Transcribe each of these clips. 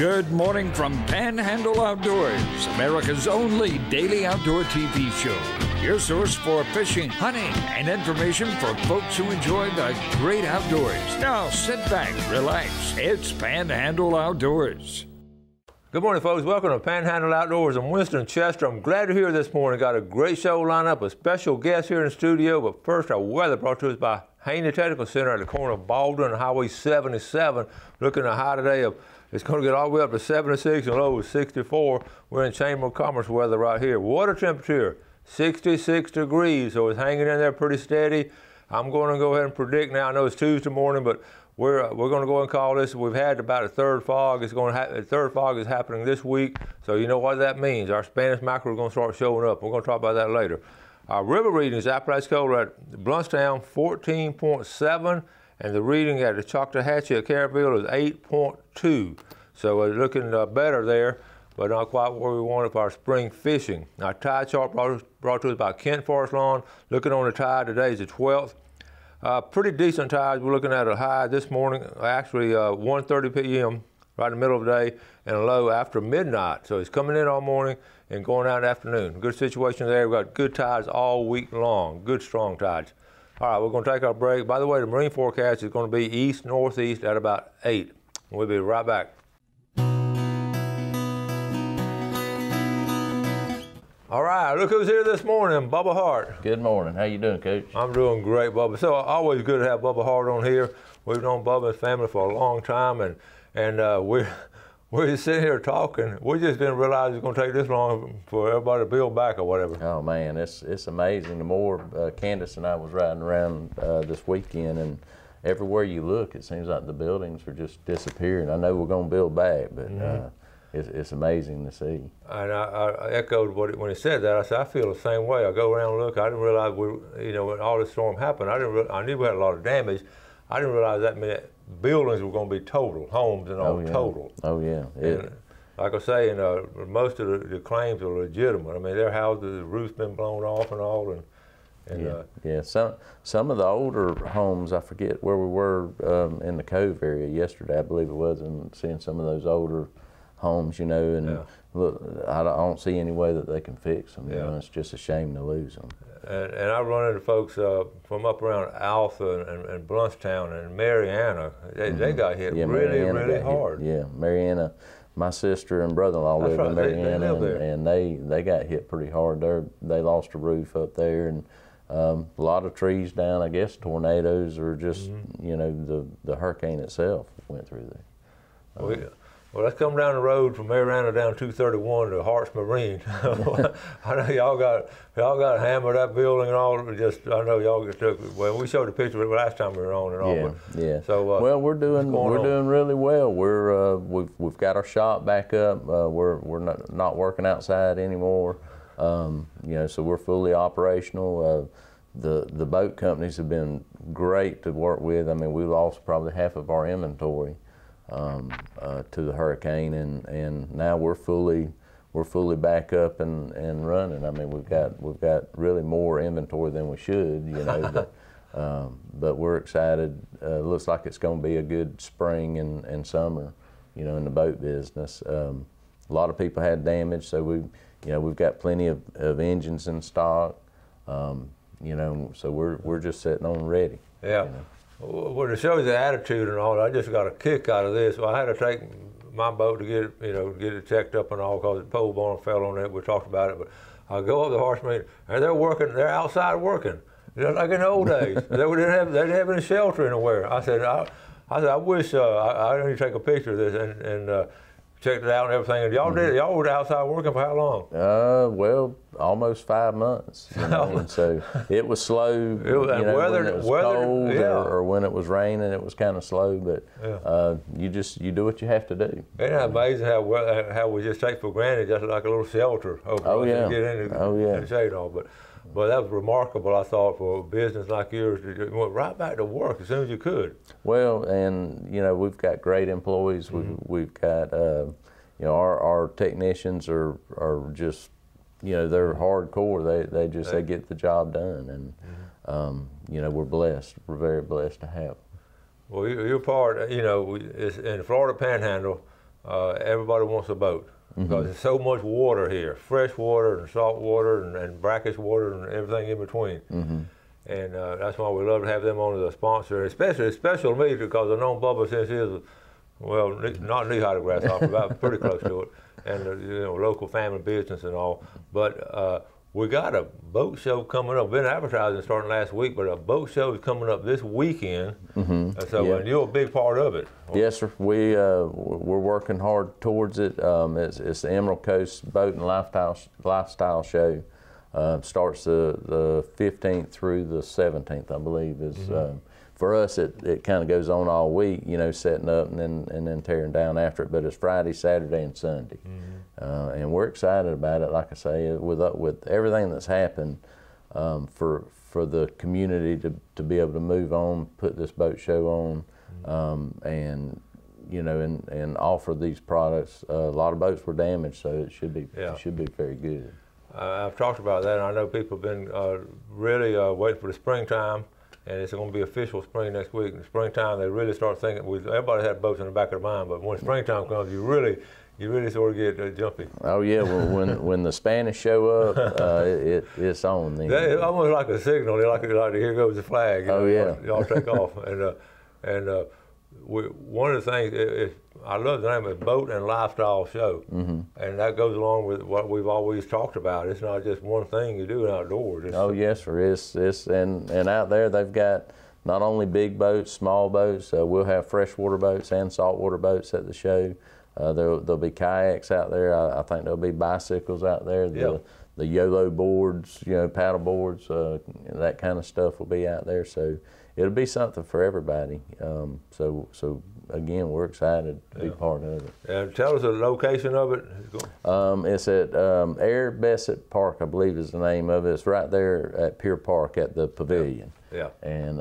Good morning from Panhandle Outdoors, America's only daily outdoor TV show. Your source for fishing, hunting, and information for folks who enjoy the great outdoors. Now sit back, relax. It's Panhandle Outdoors. Good morning, folks. Welcome to Panhandle Outdoors. I'm Winston Chester. I'm glad you're here this morning. Got a great show lined up with special guests here in the studio. But first, our weather brought to us by Haney Technical Center at the corner of Baldwin and Highway 77. Looking at a high today of, it's going to get all the way up to 76 and low is 64. We're in Chamber of Commerce weather right here. Water temperature, 66 degrees, so it's hanging in there pretty steady. I'm going to go ahead and predict now. I know it's Tuesday morning, but we're going to go and call this. We've had about a third fog. The third fog is happening this week, so you know what that means. Our Spanish mackerel is going to start showing up. We're going to talk about that later. Our river readings, Apalachicola at Bluntstown, 14.7, and the reading at the Choctawhatchee at Caryville is 8.2. So we're looking better there, but not quite where we wanted for our spring fishing. Our tide chart brought to us by Kent Forest Lawn. Looking on the tide, today is the 12th. Pretty decent tides. We're looking at a high this morning, actually 1:30 p.m., right in the middle of the day, and a low after midnight. So it's coming in all morning and going out in the afternoon. Good situation there. We've got good tides all week long, good strong tides. All right, we're going to take our break. By the way, the marine forecast is going to be east-northeast at about 8. We'll be right back. All right, look who's here this morning, Bubba Heart. Good morning. How you doing, Coach? I'm doing great, Bubba. So always good to have Bubba Heart on here. We've known Bubba and his family for a long time, and we're just sitting here talking. We just didn't realize it was going to take this long for everybody to build back or whatever. Oh man, it's amazing. The more Candace and I was riding around this weekend, and everywhere you look, it seems like the buildings are just disappearing. I know we're going to build back, but. It's amazing to see. And I echoed when he said that. I said, I feel the same way. I go around and look. I didn't realize when all this storm happened, I knew we had a lot of damage. I didn't realize that meant buildings were going to be total, homes and all total. Oh yeah. And like I say, most of the claims are legitimate. I mean, their houses, the roof's been blown off and all, yeah. Some of the older homes, I forget where we were in the Cove area yesterday, I believe it was, and seeing some of those older homes, and look, I don't see any way that they can fix them. It's just a shame to lose them. And I run into folks from up around Alpha and Bluntstown and Mariana. They got hit really hard. Yeah, Mariana. My sister and brother-in-law live in Mariana, and they got hit pretty hard. They lost a roof up there, and a lot of trees down. I guess tornadoes or just the hurricane itself went through there. Well, let's come down the road from Mariana down 231 to Hart's Marine. I know y'all got hammered that building and all. I know y'all took. Well, we showed a picture of it last time we were on and all. Yeah. So well, we're doing really well. We've got our shop back up. We're not working outside anymore. So we're fully operational. The boat companies have been great to work with. I mean, we lost probably half of our inventory to the hurricane, and now we're fully back up and running. I mean, we've got really more inventory than we should, but we're excited. Looks like it's going to be a good spring and summer, in the boat business. A lot of people had damage, so we've got plenty of engines in stock, so we're just sitting on ready. Yeah. Well, to show you the attitude and all, I just got a kick out of this. Well, I had to take my boat to get it checked up and all because the pole barn fell on it. We talked about it, but I go up to the Horse Marine and they're working. They're outside working, just like in the old days. They didn't have any shelter anywhere. I said, I wish I need to take a picture of this and checked it out and everything. And y'all did it. Y'all were outside working for how long? Well, almost 5 months. And so it was slow. When it was cold or when it was raining, it was kind of slow. But you do what you have to do. Isn't that amazing how we just take for granted just like a little shelter over to get in the shade and all. But that was remarkable, I thought, for a business like yours. You went right back to work as soon as you could. Well, and we've got great employees. We've got our technicians are just they're hardcore. They get the job done, and we're blessed. We're very blessed to have. Well, you're part. It's in the Florida Panhandle. everybody wants a boat. Because there's so much water here, fresh water and salt water and brackish water and everything in between. And that's why we love to have them on as a sponsor. Especially, it's special to me because I've known Bubba since he was, well, not knee-high to grasshopper, but pretty close to it. And you know, local family business and all. But we got a boat show coming up. Been advertising starting last week, but a boat show is coming up this weekend. So and you're a big part of it. Yes, sir. We're working hard towards it. It's the Emerald Coast Boat and Lifestyle Show. Starts the 15th through the 17th, I believe. Is for us, it kind of goes on all week, you know, setting up and then tearing down after it. But it's Friday, Saturday, and Sunday, and we're excited about it. Like I say, with everything that's happened, for the community to be able to move on, put this boat show on, and you know, and offer these products. A lot of boats were damaged, so it should be very good. I've talked about that, and I know people have been really waiting for the springtime. And it's going to be official spring next week. In the springtime, they really start thinking. Everybody had boats in the back of their mind, but when springtime comes, you really sort of get jumpy. Oh yeah, well, when the Spanish show up, it's on then. It's almost like a signal. They like here goes the flag. Oh yeah. Y'all take off. And one of the things I love the name of it, Boat and Lifestyle Show, and that goes along with what we've always talked about. It's not just one thing you do outdoors. Oh yes, sir. It's and out there they've got not only big boats, small boats. We'll have freshwater boats and saltwater boats at the show. There'll be kayaks out there. I think there'll be bicycles out there. The YOLO boards, you know, paddle boards, that kind of stuff will be out there. So it'll be something for everybody. So again, we're excited to be part of it. And tell us the location of it. It's at Air Bessett Park, I believe is the name of it. It's right there at Pier Park at the pavilion. And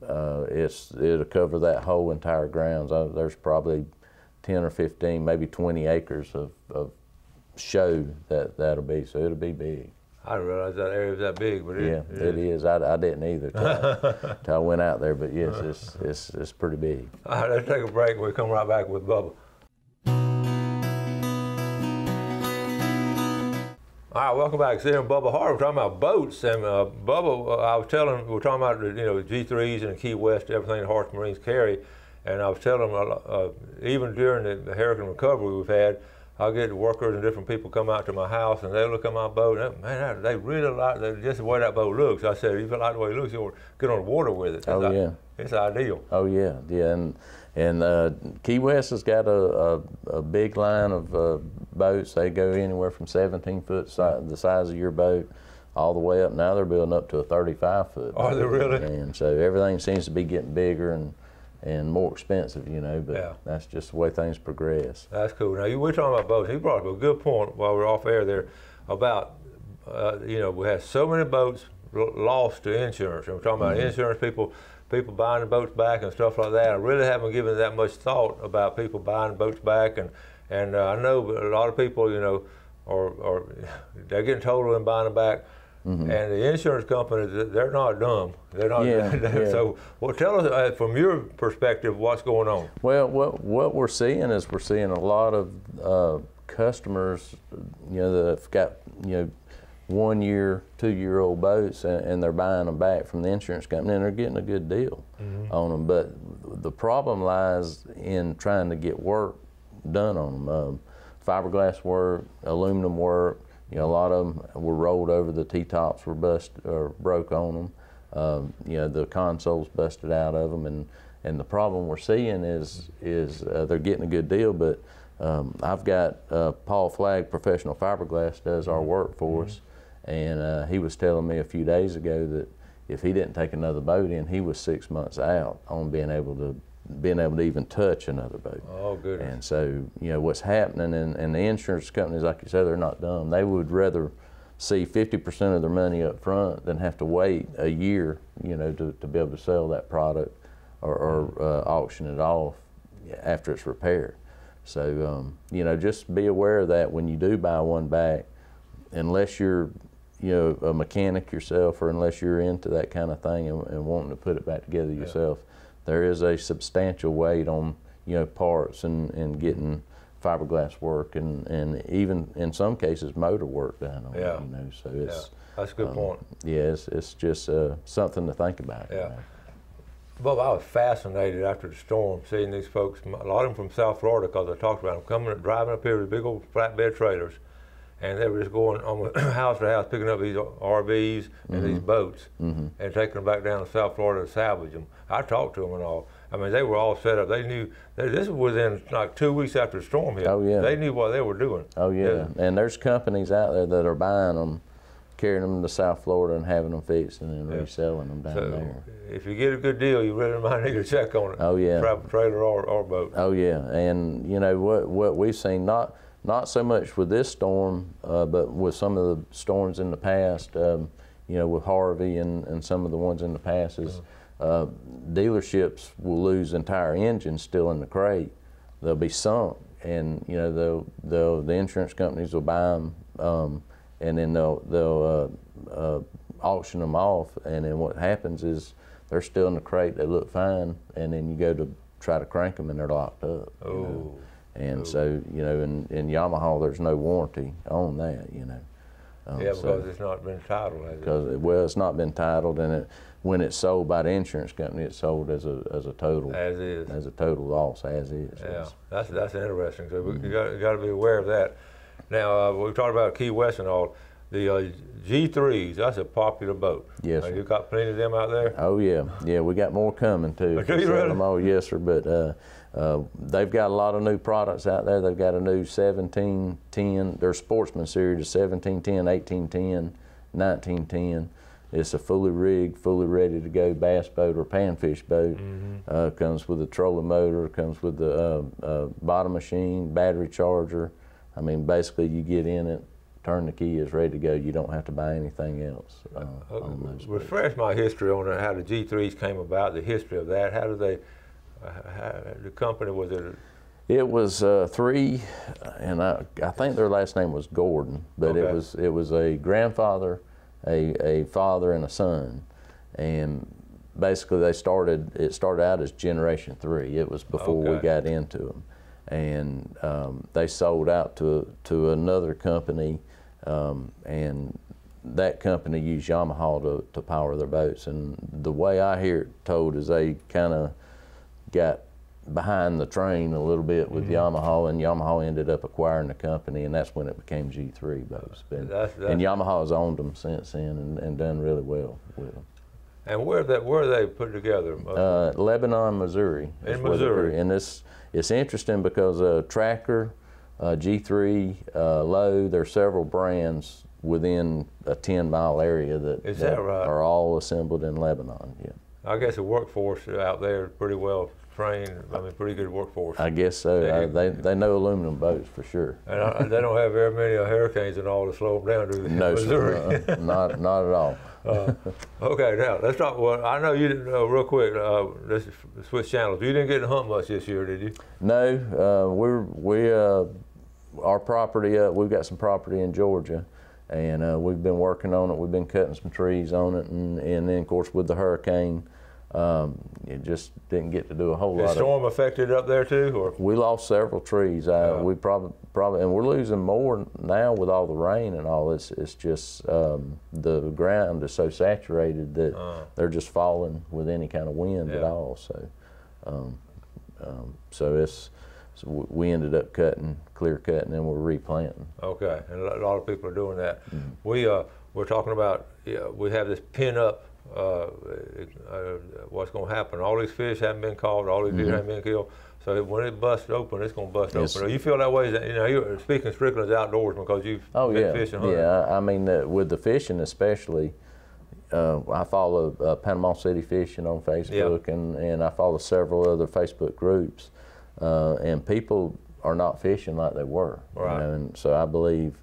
it'll cover that whole entire grounds. There's probably 10 or 15, maybe 20 acres of show that'll be. So it'll be big. I didn't realize that area was that big, but it is. I didn't either till I went out there, but yes, it's pretty big. All right, let's take a break. We'll come right back with Bubba. All right, welcome back. Seeing Bubba Heart. We're talking about boats, and Bubba, I was telling him, we're talking about G3s and Key West, everything Heart Marines carry, and I was telling him even during the hurricane recovery we've had, I'll get workers and different people come out to my house and they look at my boat and they really like just the way that boat looks. I said, if you like the way it looks, you'll get on the water with it. It's ideal. Oh yeah, and Key West has got a big line of boats. They go anywhere from 17 foot the size of your boat all the way up. Now they're building up to a 35 foot. Are they really? And so everything seems to be getting bigger and more expensive, you know, but that's just the way things progress. That's cool. Now, we're talking about boats. You brought up a good point while we're off air there about, we have so many boats lost to insurance. And we're talking about insurance, people buying the boats back and stuff like that. I really haven't given that much thought about people buying the boats back. And I know a lot of people, are they're getting totaled and buying them back. And the insurance companies, they're not dumb. They're not. So, tell us from your perspective what's going on. Well, what we're seeing is a lot of customers, that have got 1 year, 2 year old boats, and they're buying them back from the insurance company, and they're getting a good deal on them. But the problem lies in trying to get work done on them. Fiberglass work, aluminum work. A lot of them were rolled over. The T-tops were broke on them. The consoles busted out of them, and the problem we're seeing is they're getting a good deal. But I've got Paul Flagg, Professional Fiberglass, does our work for us, and he was telling me a few days ago that if he didn't take another boat in, he was 6 months out on being able to even touch another boat. Oh, good. And so, what's happening, and the insurance companies, like you said, they're not dumb. They would rather see 50% of their money up front than have to wait a year, to be able to sell that product or auction it off after it's repaired. So, just be aware of that when you do buy one back, unless you're a mechanic yourself, or unless you're into that kind of thing and wanting to put it back together yourself. There is a substantial weight on parts and getting fiberglass work and even in some cases motor work done on it. You know, so it's that's a good point. Yeah, it's just something to think about. Yeah. You know? Bob, I was fascinated after the storm seeing these folks, a lot of them from South Florida, because I talked about them, driving up here with big old flatbed trailers, and they were just going on house to house picking up these RVs and these boats and taking them back down to South Florida to salvage them. I talked to them and all. I mean, they were all set up. They knew, this was within like 2 weeks after the storm hit. Oh, yeah. They knew what they were doing. Oh, yeah. And there's companies out there that are buying them, carrying them to South Florida and having them fixed and then reselling them down there. If you get a good deal, you really might need to check on it. Oh, yeah. Travel trailer or boat. Oh, yeah. And, you know, what we've seen, not so much with this storm, but with some of the storms in the past, you know, with Harvey and some of the ones in the past is dealerships will lose entire engines still in the crate. They'll be sunk, and, you know, the insurance companies will buy them, and then they'll auction them off, and then what happens is they're still in the crate, they look fine, and then you go to try to crank them and they're locked up. You know? And so, you know, in Yamaha there's no warranty on that, you know. Because it's not been titled, has it? Well, it's not been titled, and when it's sold by the insurance company, it's sold as a total. As is. As a total loss, as is. Yeah, that's interesting. So you got to be aware of that. Now, we talked about Key West and all. The G3s, that's a popular boat. Yes, sir. You got plenty of them out there? Oh, yeah. Yeah, we got more coming, too. Do you really? Oh, yes, sir. But they've got a lot of new products out there. They've got a new 1710, their Sportsman series, a 1710, 1810, 1910. It's a fully rigged, fully ready to go bass boat or panfish boat. Comes with a trolling motor, comes with the bottom machine, battery charger. I mean, basically you get in it, turn the key, it's ready to go. You don't have to buy anything else. Refresh my history on how the G3s came about, the history of that. How did they, the company, was it? It was three, and I think their last name was Gordon, but it was a grandfather, a father, and a son. And basically it started out as Generation 3. It was before we got into them. And they sold out to another company, and that company used Yamaha to power their boats. And the way I hear it told is they kind of got behind the train a little bit with Yamaha, and Yamaha ended up acquiring the company, and that's when it became G3 boats. And Yamaha has owned them since then and done really well with them. And where are they put together? Lebanon, Missouri. In Missouri. And it's interesting because Tracker, G3, Lowe, there's several brands within a 10-mile area that are all assembled in Lebanon. Yeah. I guess the workforce out there is pretty well trained. I mean, pretty good workforce. I guess so. They know aluminum boats for sure. And they don't have very many hurricanes and all to slow them down, do they? No, sir. Not at all. Okay, now let's talk. Well, I know you didn't. Real quick, let's switch channels. You didn't get to hunt much this year, did you? No, our property. We've got some property in Georgia, and we've been working on it. We've been cutting some trees on it, and then of course with the hurricane, it just didn't get to do a whole lot. The storm affected up there too, or? We lost several trees. We probably, and we're losing more now with all the rain and all. It's just the ground is so saturated that they're just falling with any kind of wind at all. So, so we ended up clear cutting, and we're replanting. Okay, and a lot of people are doing that. We're talking about we have this pin up. What's going to happen? All these fish haven't been caught. All these deer haven't been killed. So when it busts open, it's going to bust open. You feel that way? You know, you're speaking strictly as outdoorsman because you've been fishing. Yeah, I mean, with the fishing especially, I follow Panama City Fishing on Facebook, and I follow several other Facebook groups, and people are not fishing like they were. Right. You know, and so I believe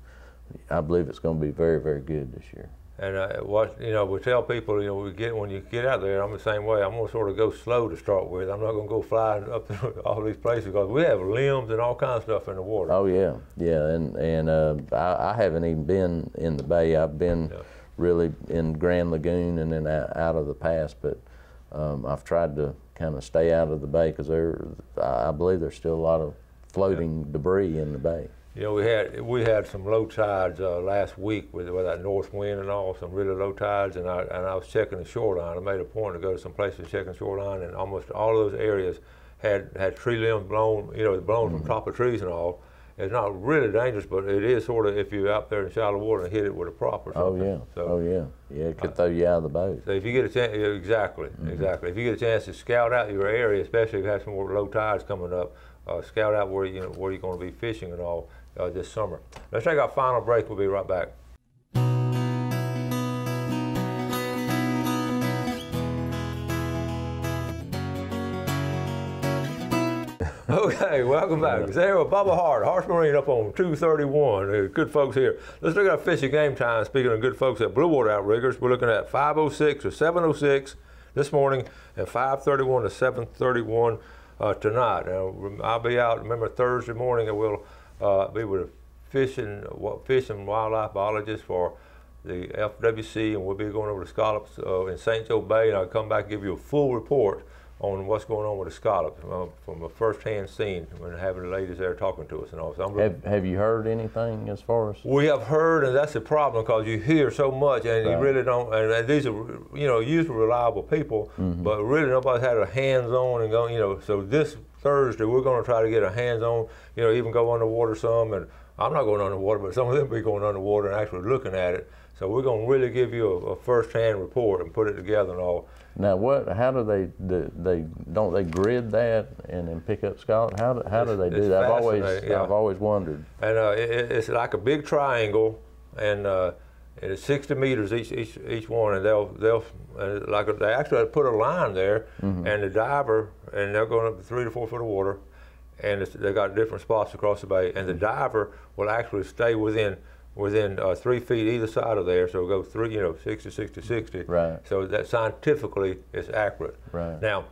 it's going to be very, very good this year. And we tell people, when you get out there, I'm the same way. I'm going to sort of go slow to start with. I'm not going to go flying up to all these places because we have limbs and all kinds of stuff in the water. Oh yeah, and I haven't even been in the bay. I've been really in Grand Lagoon and then out of the pass, but I've tried to kind of stay out of the bay because I believe there's still a lot of floating debris in the bay. You know, we had some low tides last week with that north wind and all, some really low tides, and I was checking the shoreline. I made a point to go to some places checking the shoreline, and almost all of those areas had tree limbs blown, you know, blown from top of trees and all. It's not really dangerous, but it is sort of if you're out there in shallow water and hit it with a prop or something. Oh yeah, yeah, it could throw you out of the boat. So if you get a chance, exactly. If you get a chance to scout out your area, especially if you have some more low tides coming up, scout out where you're going to be fishing and all this summer. Let's take our final break. We'll be right back. Okay, welcome back. It's here with Bubba Heart, Harsh Marine up on 231. Good folks here. Let's look at our fishing game time. Speaking of good folks at Bluewater Outriggers, we're looking at 5:06 or 7:06 this morning and 5:31 to 7:31 tonight. Now, I'll be out, remember, Thursday morning, and we'll be with a fish and wildlife biologist for the FWC, and we'll be going over the scallops in St. Joe Bay, and I'll come back and give you a full report on what's going on with the scallops from a first-hand scene when having the ladies there talking to us and all. So have you heard anything as far as? We have heard, and that's the problem because you hear so much and you really don't. And these are, you know, usually reliable people, but really nobody's had a hands-on and going. You know, so this Thursday we're going to try to get a hands-on. You know, even go underwater some, and I'm not going underwater, but some of them be going underwater and actually looking at it. So we're going to really give you a first-hand report and put it together and all. Now, how do they grid that and then pick up scallop? How do they do that? I've always wondered. And it's like a big triangle, and it's 60 meters each one, and they actually put a line there, and the diver, and they're going up to 3 to 4 foot of water, and they got different spots across the bay, and the diver will actually stay within 3 feet either side of there, so go 60, 60, 60. Right. So that scientifically is accurate. Right. Now,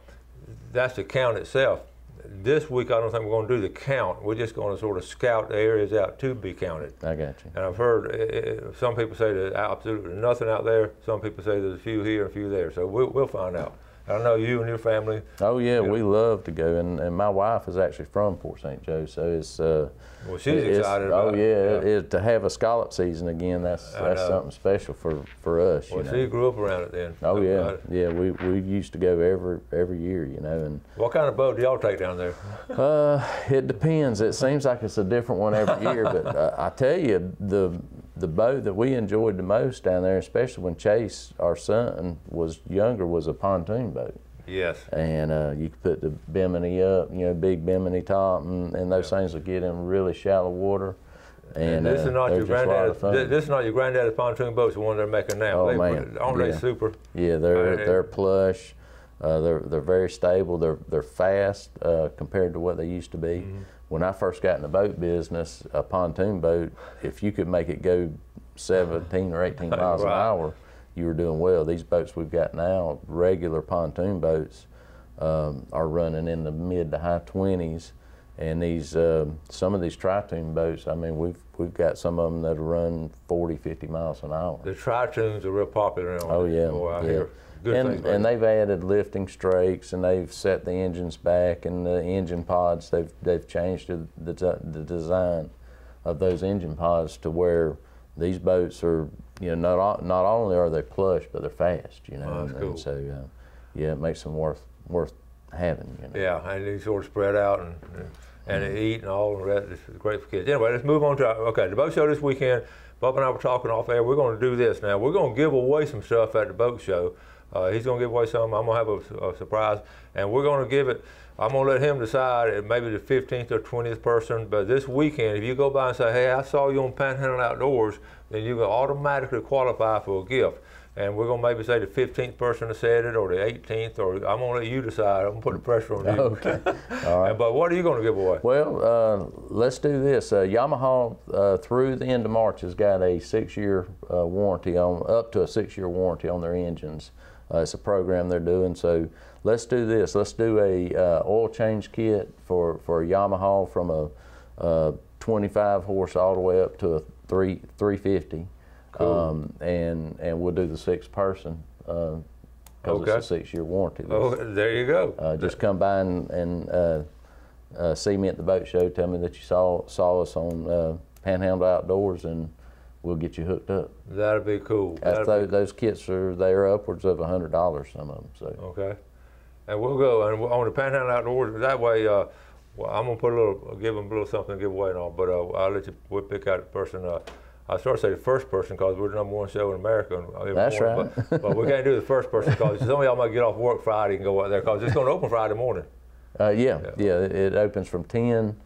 that's the count itself. This week, I don't think we're going to do the count. We're just going to sort of scout the areas out to be counted. I got you. And I've heard some people say there's absolutely nothing out there. Some people say there's a few here and a few there. So we'll find out. I know you and your family. Oh yeah, we love to go, and my wife is actually from Port St. Joe, so it's. Well, she's excited about it. To have a scallop season again, that's something special for us. Well, she grew up around it then. Oh yeah, yeah. We used to go every year, you know. And what kind of boat do y'all take down there? It depends. It seems like it's a different one every year, but I tell you, the boat that we enjoyed the most down there, especially when Chase, our son, was younger, was a pontoon boat. Yes. And you could put the bimini up, you know, big bimini top, and those things will get in really shallow water. And this is not your granddad's. This is not your granddad's pontoon boats, the one they're making now. Oh man, aren't they super? Yeah, they're plush. They're very stable. They're fast compared to what they used to be. When I first got in the boat business, a pontoon boat, if you could make it go 17 or 18 miles an hour, you were doing well. These boats we've got now, regular pontoon boats, are running in the mid to high 20s, and these some of these tri-tune boats, I mean, we've got some of them that run 40, 50 miles an hour. The tri-tunes are real popular now. Oh yeah, I yeah. hear good things. And they've added lifting strakes, and they've set the engines back, and the engine pods, they've changed the design of those engine pods to where these boats are, you know, not only are they plush, but they're fast, you know. Oh, that's cool. And so yeah, it makes them worth having, you know. Yeah, and they sort of spread out and they eat and all, and it's great for kids. Anyway, let's move on to the boat show this weekend. Bob and I were talking off air. We're going to do this now. We're going to give away some stuff at the boat show. He's going to give away some. I'm going to have a surprise, and we're going to give it. I'm going to let him decide, maybe the 15th or 20th person. But this weekend, if you go by and say, "Hey, I saw you on Panhandle Outdoors," then you will automatically qualify for a gift. And we're going to maybe say the 15th person that said it, or the 18th, or I'm going to let you decide. I'm going to put the pressure on you. Okay. All right. But what are you going to give away? Well, let's do this. Yamaha, through the end of March, has got a 6-year warranty up to a 6-year warranty on their engines. It's a program they're doing. So let's do this. Let's do a oil change kit for a Yamaha from a 25 horse all the way up to a 350. Cool. And we'll do the 6th person because it's a 6-year warranty. Oh, there you go. Just come by and see me at the boat show, tell me that you saw us on Panhandle Outdoors, and we'll get you hooked up. That'd be cool. Those kits they're upwards of $100, some of them. So. Okay. And we'll go and on the Panhandle Outdoors. That way, well, I'm gonna put give them a little something to give away and all. But we'll pick out the person. I started to say the first person because we're the #1 show in America. That's right. But we can't do the first person because some of y'all might get off work Friday and go out there because it's going to open Friday morning. Yeah. It opens from 10.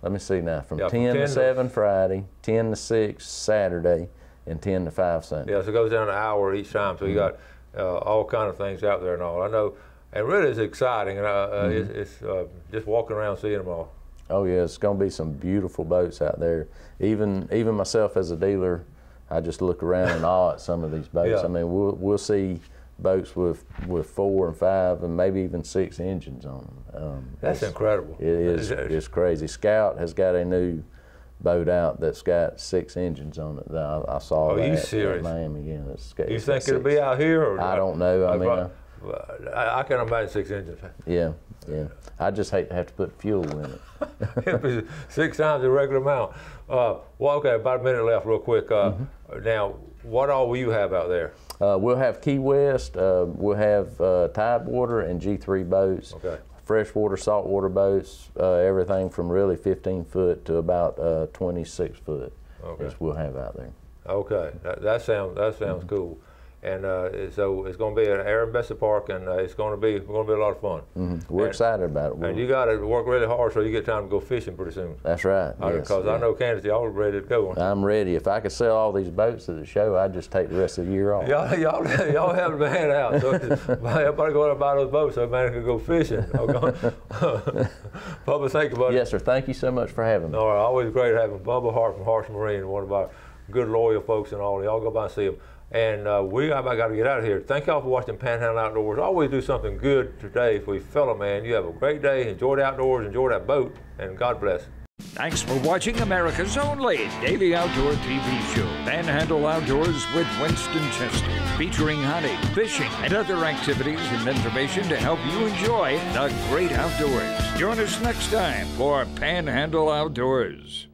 Let me see now. From 10 to 7 Friday, 10 to 6 Saturday, and 10 to 5 Sunday. Yeah, so it goes down an hour each time. So you got all kind of things out there and all. I know, and really it's exciting. And it's just walking around seeing them all. Oh yeah, it's going to be some beautiful boats out there. Even myself as a dealer, I just look around and awe at some of these boats. Yeah. I mean, we'll see boats with 4 and 5 and maybe even 6 engines on them. That's incredible. It is. It's crazy. Scout has got a new boat out that's got 6 engines on it. I saw that you serious? at Miami. Yeah, you think it'll be out here? Or I don't know. I mean, I can imagine 6 engines. Yeah. I just hate to have to put fuel in it. It'd be 6 times the regular amount. Well, okay, about a minute left real quick. Now, what all will you have out there? We'll have Key West, we'll have Tidewater and G3 boats, freshwater, saltwater boats, everything from really 15 foot to about 26 foot is we'll have out there. Okay, that sounds cool. And so it's going to be at Aaron Bessie Park, and it's going to be a lot of fun. We're excited about it. And you got to work really hard so you get time to go fishing pretty soon. That's right. Because I know Candace, y'all are ready to go. I'm ready. If I could sell all these boats at the show, I'd just take the rest of the year off. Y'all have the man out. So everybody go out and buy those boats so man can go fishing. Bubba, thank you, buddy. Yes, sir. Thank you so much for having me. All right, always great having Bubba Heart from Harsh Marine, one of our good loyal folks and all. Y'all go by and see him. And we got to get out of here. Thank y'all for watching Panhandle Outdoors. Always do something good today for your fellow man. You have a great day. Enjoy the outdoors. Enjoy that boat. And God bless. Thanks for watching America's only daily outdoor TV show, Panhandle Outdoors with Winston Chester, featuring hunting, fishing, and other activities and information to help you enjoy the great outdoors. Join us next time for Panhandle Outdoors.